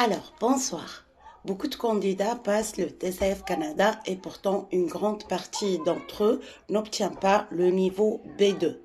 Alors, bonsoir. Beaucoup de candidats passent le TCF Canada et pourtant une grande partie d'entre eux n'obtient pas le niveau B2.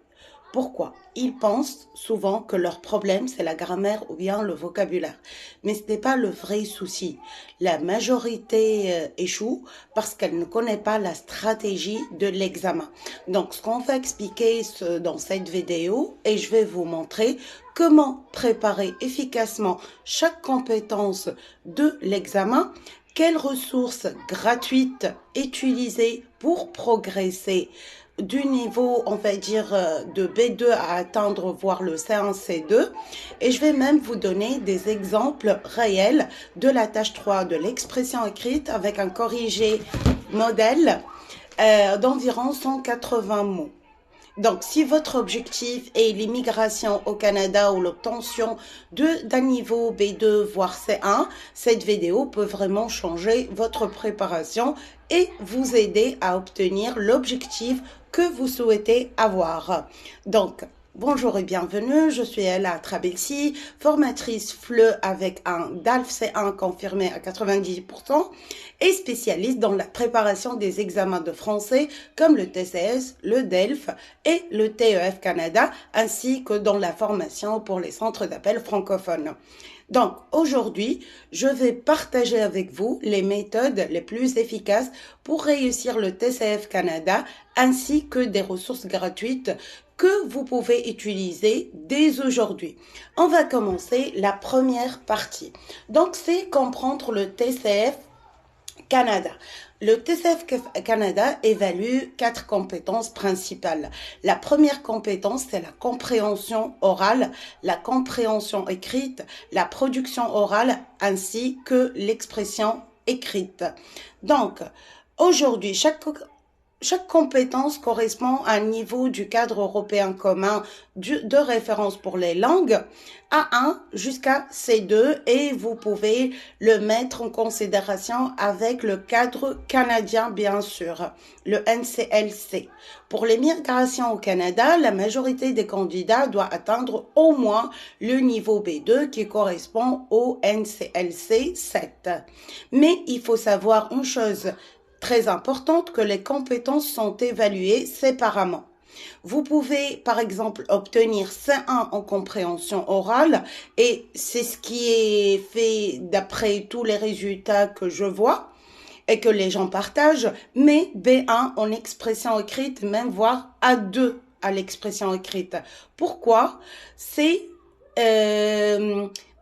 Pourquoi? Ils pensent souvent que leur problème c'est la grammaire ou bien le vocabulaire. Mais ce n'est pas le vrai souci. La majorité échoue parce qu'elle ne connaît pas la stratégie de l'examen. Donc ce qu'on va expliquer dans cette vidéo et je vais vous montrer comment préparer efficacement chaque compétence de l'examen, quelles ressources gratuites utiliser pour progresser du niveau, on va dire, de B2 à atteindre, voire le C1, C2. Et je vais même vous donner des exemples réels de la tâche 3 de l'expression écrite avec un corrigé modèle d'environ 180 mots. Donc, si votre objectif est l'immigration au Canada ou l'obtention d'un niveau B2 voire C1, cette vidéo peut vraiment changer votre préparation et vous aider à obtenir l'objectif que vous souhaitez avoir. Donc, bonjour et bienvenue, je suis Ella Trabelsi, formatrice FLE avec un DALF C1 confirmé à 90% et spécialiste dans la préparation des examens de français comme le TCS, le DELF et le TEF Canada, ainsi que dans la formation pour les centres d'appel francophones. Donc, aujourd'hui, je vais partager avec vous les méthodes les plus efficaces pour réussir le TCF Canada, ainsi que des ressources gratuites que vous pouvez utiliser dès aujourd'hui. On va commencer la première partie. Donc, c'est comprendre le TCF Canada. Le TCF Canada évalue 4 compétences principales. La première compétence, c'est la compréhension orale, la compréhension écrite, la production orale ainsi que l'expression écrite. Donc, aujourd'hui, chaque compétence correspond à un niveau du cadre européen commun de référence pour les langues, A1 jusqu'à C2, et vous pouvez le mettre en considération avec le cadre canadien, bien sûr, le NCLC. Pour l'immigration au Canada, la majorité des candidats doit atteindre au moins le niveau B2 qui correspond au NCLC 7. Mais il faut savoir une chose très importante, que les compétences sont évaluées séparément. Vous pouvez, par exemple, obtenir C1 en compréhension orale, et c'est ce qui est fait d'après tous les résultats que je vois et que les gens partagent, mais B1 en expression écrite, même voire A2 à l'expression écrite. Pourquoi? C'est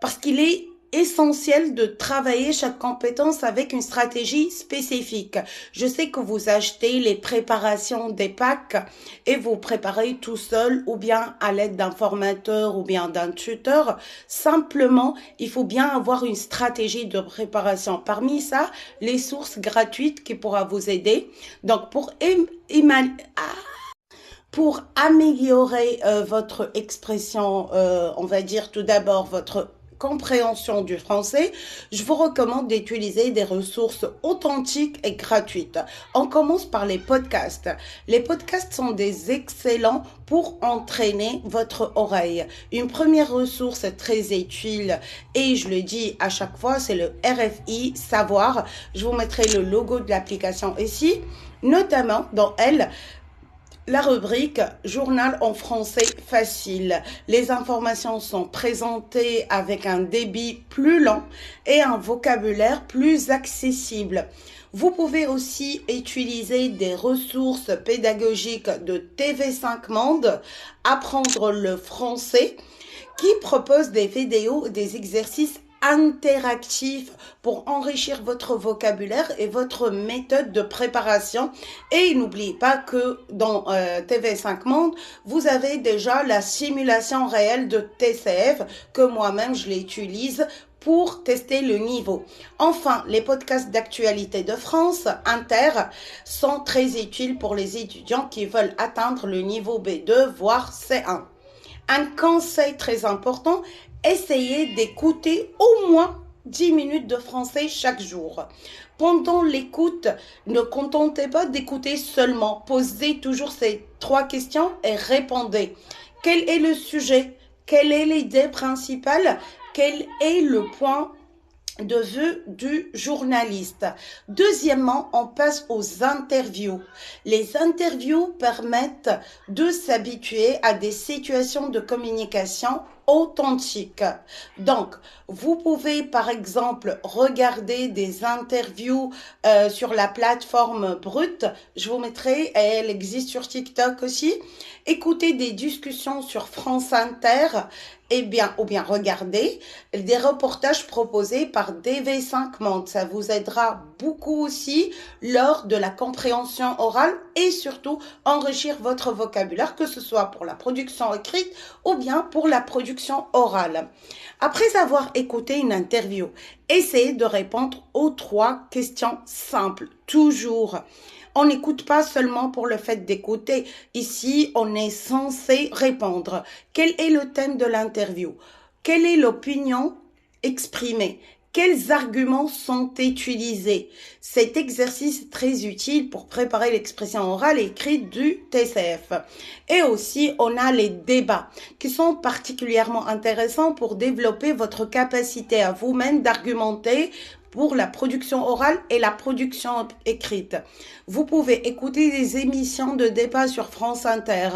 parce qu'il est essentiel de travailler chaque compétence avec une stratégie spécifique. Je sais que vous achetez les préparations des packs et vous préparez tout seul ou bien à l'aide d'un formateur ou bien d'un tuteur. Simplement, il faut bien avoir une stratégie de préparation. Parmi ça, les sources gratuites qui pourra vous aider. Donc, pour améliorer votre expression, on va dire tout d'abord votre compréhension du français, je vous recommande d'utiliser des ressources authentiques et gratuites. On commence par les podcasts. Les podcasts sont des excellents pour entraîner votre oreille. Une première ressource très utile, et je le dis à chaque fois, c'est le RFI Savoir. Je vous mettrai le logo de l'application ici, notamment dans elle, la rubrique Journal en français facile. Les informations sont présentées avec un débit plus lent et un vocabulaire plus accessible. Vous pouvez aussi utiliser des ressources pédagogiques de TV5 Monde, Apprendre le français, qui propose des vidéos, des exercices interactif pour enrichir votre vocabulaire et votre méthode de préparation. Et n'oubliez pas que dans TV5 Monde, vous avez déjà la simulation réelle de TCF que moi-même je l'utilise pour tester le niveau. Enfin, les podcasts d'actualité de France Inter sont très utiles pour les étudiants qui veulent atteindre le niveau B2 voire C1. Un conseil très important, essayez d'écouter au moins 10 minutes de français chaque jour. Pendant l'écoute, ne contentez pas d'écouter seulement. Posez toujours ces 3 questions et répondez. Quel est le sujet? Quelle est l'idée principale? Quel est le point de vue du journaliste. Deuxièmement, on passe aux interviews. Les interviews permettent de s'habituer à des situations de communication authentiques. Donc, vous pouvez par exemple regarder des interviews sur la plateforme Brut. Je vous mettrai, elle existe sur TikTok aussi. Écoutez des discussions sur France Inter ou bien regarder des reportages proposés par DV5 Monde. Ça vous aidera beaucoup aussi lors de la compréhension orale et surtout enrichir votre vocabulaire, que ce soit pour la production écrite ou bien pour la production orale. Après avoir écouté une interview, essayez de répondre aux 3 questions simples, toujours. On n'écoute pas seulement pour le fait d'écouter. Ici, on est censé répondre. Quel est le thème de l'interview? Quelle est l'opinion exprimée? Quels arguments sont utilisés? Cet exercice est très utile pour préparer l'expression orale et écrite du TCF. Et aussi, on a les débats qui sont particulièrement intéressants pour développer votre capacité à vous-même d'argumenter pour la production orale et la production écrite. Vous pouvez écouter des émissions de débat sur France Inter,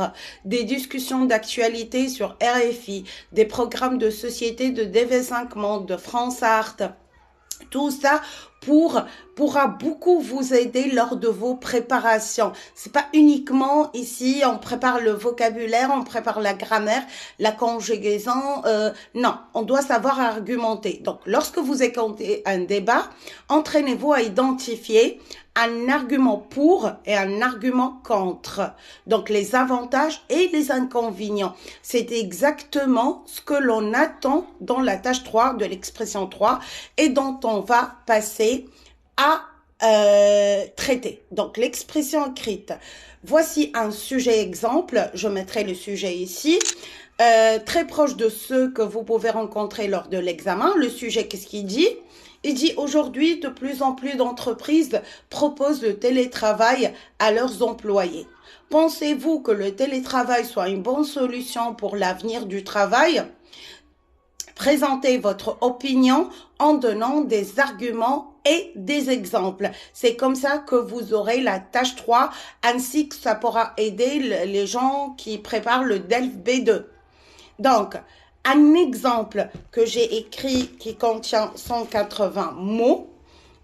des discussions d'actualité sur RFI, des programmes de société de DV5 Monde, de France Art. Tout ça pourra beaucoup vous aider lors de vos préparations. C'est pas uniquement ici, on prépare le vocabulaire, on prépare la grammaire, la conjugaison. Non, on doit savoir argumenter. Donc, lorsque vous écoutez un débat, entraînez-vous à identifier un argument pour et un argument contre. Donc, les avantages et les inconvénients. C'est exactement ce que l'on attend dans la tâche 3 de l'expression 3 et dont on va passer à traiter. Donc, l'expression écrite. Voici un sujet exemple. Je mettrai le sujet ici. Très proche de ceux que vous pouvez rencontrer lors de l'examen. Le sujet, qu'est-ce qu'il dit? Il dit aujourd'hui, de plus en plus d'entreprises proposent le télétravail à leurs employés. Pensez-vous que le télétravail soit une bonne solution pour l'avenir du travail? Présentez votre opinion en donnant des arguments et des exemples. C'est comme ça que vous aurez la tâche 3, ainsi que ça pourra aider les gens qui préparent le DELF B2. Donc, un exemple que j'ai écrit qui contient 180 mots.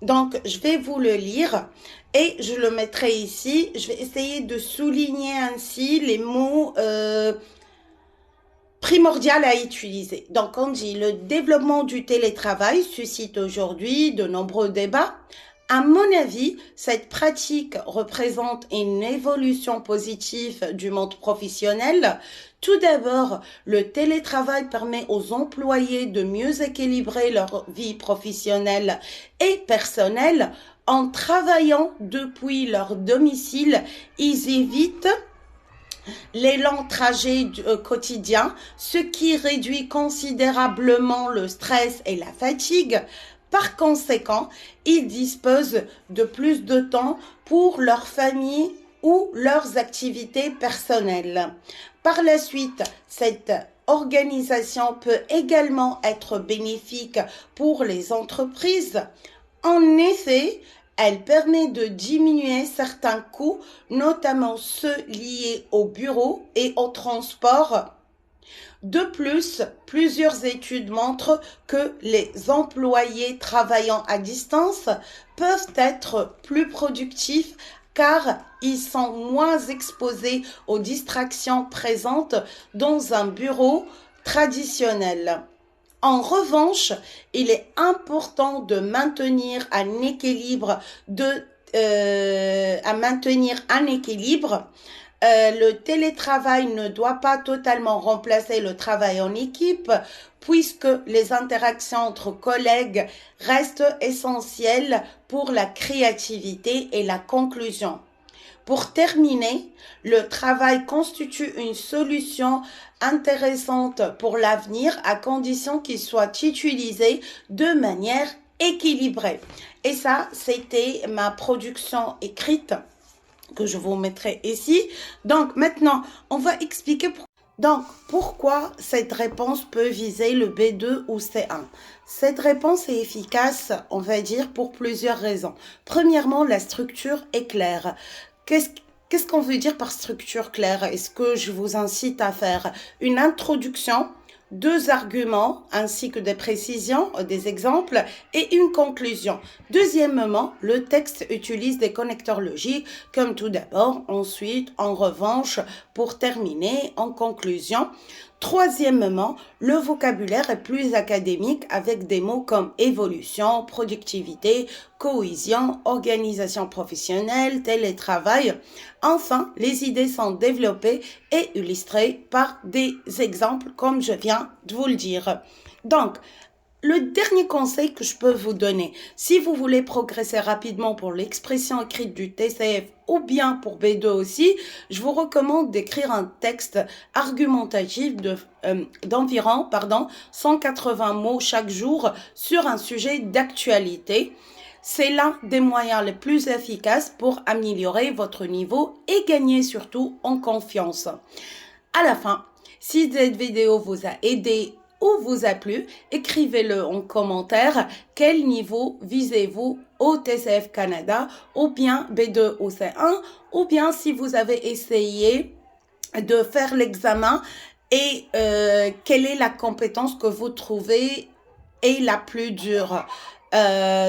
Donc, je vais vous le lire et je le mettrai ici. Je vais essayer de souligner ainsi les mots primordiaux à utiliser. Donc, on dit le développement du télétravail suscite aujourd'hui de nombreux débats. À mon avis, cette pratique représente une évolution positive du monde professionnel. Tout d'abord, le télétravail permet aux employés de mieux équilibrer leur vie professionnelle et personnelle. En travaillant depuis leur domicile, ils évitent les longs trajets quotidiens, ce qui réduit considérablement le stress et la fatigue. Par conséquent, ils disposent de plus de temps pour leur famille ou leurs activités personnelles. Par la suite, cette organisation peut également être bénéfique pour les entreprises. En effet, elle permet de diminuer certains coûts, notamment ceux liés au bureau et au transport. De plus, plusieurs études montrent que les employés travaillant à distance peuvent être plus productifs car ils sont moins exposés aux distractions présentes dans un bureau traditionnel. En revanche, il est important de maintenir un équilibre le télétravail ne doit pas totalement remplacer le travail en équipe, puisque les interactions entre collègues restent essentielles pour la créativité et la conclusion. Pour terminer, le travail constitue une solution intéressante pour l'avenir à condition qu'il soit utilisé de manière équilibrée. Et ça, c'était ma production écrite que je vous mettrai ici. Donc maintenant, on va expliquer pourquoi. Donc, pourquoi cette réponse peut viser le B2 ou C1? Cette réponse est efficace, on va dire, pour plusieurs raisons. Premièrement, la structure est claire. Qu'est-ce qu'on veut dire par structure claire? Est-ce que je vous incite à faire une introduction, deux arguments ainsi que des précisions, des exemples et une conclusion. Deuxièmement, le texte utilise des connecteurs logiques comme tout d'abord, ensuite, en revanche, pour terminer, en conclusion. Troisièmement, le vocabulaire est plus académique avec des mots comme évolution, productivité, cohésion, organisation professionnelle, télétravail. Enfin, les idées sont développées et illustrées par des exemples comme je viens de vous le dire. Donc, le dernier conseil que je peux vous donner, si vous voulez progresser rapidement pour l'expression écrite du TCF ou bien pour B2 aussi, je vous recommande d'écrire un texte argumentatif d'environ 180 mots chaque jour sur un sujet d'actualité. C'est l'un des moyens les plus efficaces pour améliorer votre niveau et gagner surtout en confiance. À la fin, si cette vidéo vous a aidé ou vous a plu, écrivez-le en commentaire. Quel niveau visez-vous au TCF Canada ou bien B2 ou C1 ou bien si vous avez essayé de faire l'examen et quelle est la compétence que vous trouvez est la plus dure.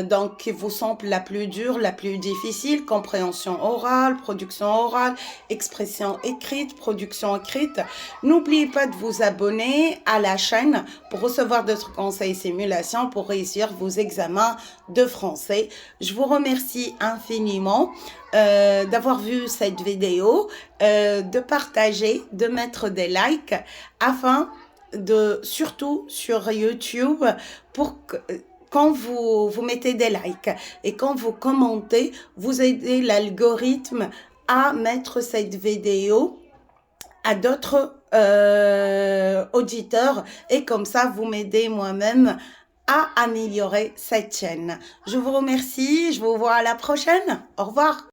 Donc, qui vous semble la plus dure, la plus difficile, compréhension orale, production orale, expression écrite, production écrite. N'oubliez pas de vous abonner à la chaîne pour recevoir d'autres conseils et simulations pour réussir vos examens de français. Je vous remercie infiniment d'avoir vu cette vidéo, de partager, de mettre des likes afin de, surtout sur YouTube, pour que quand vous mettez des likes et quand vous commentez, vous aidez l'algorithme à mettre cette vidéo à d'autres auditeurs et comme ça, vous m'aidez moi-même à améliorer cette chaîne. Je vous remercie, je vous vois à la prochaine. Au revoir.